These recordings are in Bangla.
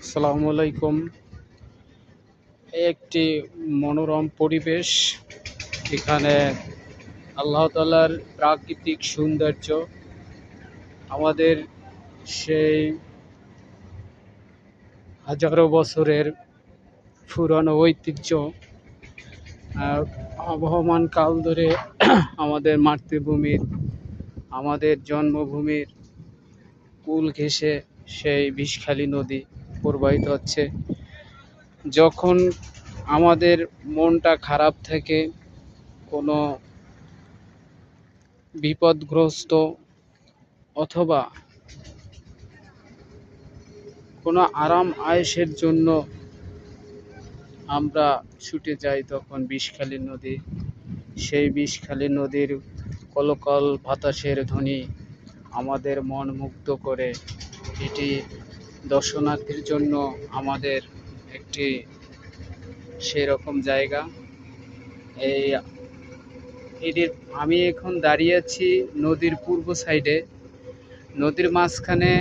আসসালামু আলাইকুম। একটি মনোরম পরিবেশ, এখানে আল্লাহ তাআলার প্রাকৃতিক সৌন্দর্য, আমাদের সেই হাজারো বছরের পুরানো ঐতিহ্য আবহমান কাল ধরে আমাদের মাতৃভূমির, আমাদের জন্মভূমির কুল ঘেঁষে সেই বিষখালী নদী প্রবাহিত হচ্ছে। যখন আমাদের মনটা খারাপ থাকে, কোনো বিপদগ্রস্ত অথবা কোনো আরাম আয়েশের জন্য আমরা ছুটে যাই, তখন বিষখালী নদী, সেই বিষখালী নদীর কলকল বাতাসের ধ্বনি আমাদের মন মুগ্ধ করে। এটি দর্শনার্থীর জন্য আমাদের একটি সেরকম জায়গা। এটির আমি এখন দাঁড়িয়ে আছি নদীর পূর্ব সাইডে। নদীর মাঝখানে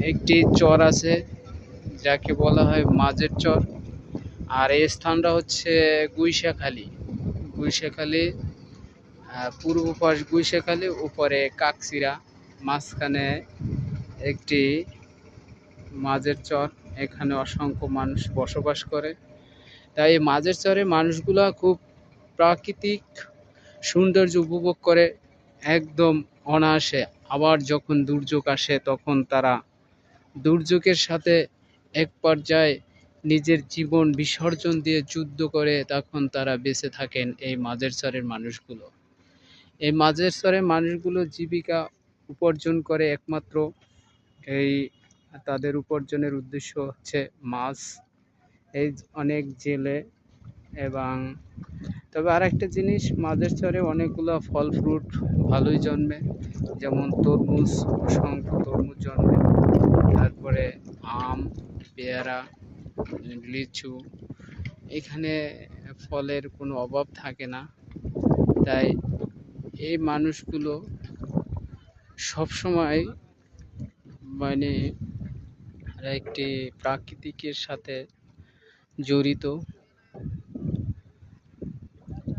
একটি চর আছে, যাকে বলা হয় মাঝের চর। আর এই স্থানটা হচ্ছে গুইসাখালী। পূর্ব পাশ গুইসাখালী, উপরে কাকচিরা, মাঝখানে একটি মাঝের চর। এখানে অসংখ্য মানুষ বসবাস করে। তাই এই মাঝের চরে মানুষগুলা খুব প্রাকৃতিক সৌন্দর্য উপভোগ করে একদম অনায়াসে। আবার যখন দুর্যোগ আসে, তখন তারা দুর্যোগের সাথে এক পর্যায়ে নিজের জীবন বিসর্জন দিয়ে যুদ্ধ করে তখন তারা বেঁচে থাকেন এই মাঝের চরের মানুষগুলো। এই মাঝের চরের মানুষগুলো জীবিকা উপার্জন করে একমাত্র এই, তাদের উপার্জনের উদ্দেশ্য হচ্ছে মাছ। এই অনেক জেলে এবং তবে আর একটা জিনিস, মাঝের চরে অনেকগুলো ফল ফ্রুট ভালোই জন্মে, যেমন তরমুজ, অসংখ্য তরমুজ জন্মে, তারপরে আম, পেয়ারা, লিচু। এখানে ফলের কোনো অভাব থাকে না। তাই এই মানুষগুলো সবসময় মানে একটি প্রাকৃতিকের সাথে জড়িত।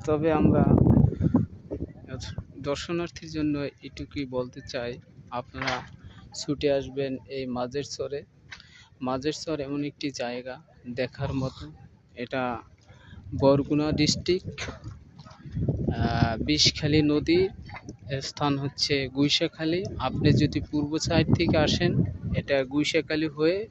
তবে আমরা দর্শনার্থীর জন্য এটুকুই বলতে চাই, আপনারা ছুটে আসবেন এই মাঝের চরে। মাঝের চর এমন একটি জায়গা দেখার মতো। এটা বরগুনা ডিস্ট্রিক্ট, বিষখালী নদীর স্থান হচ্ছে গুইসাখালী। আপনি যদি পূর্ব সাইড থেকে আসেন, এটা গুইসাখালী হয়ে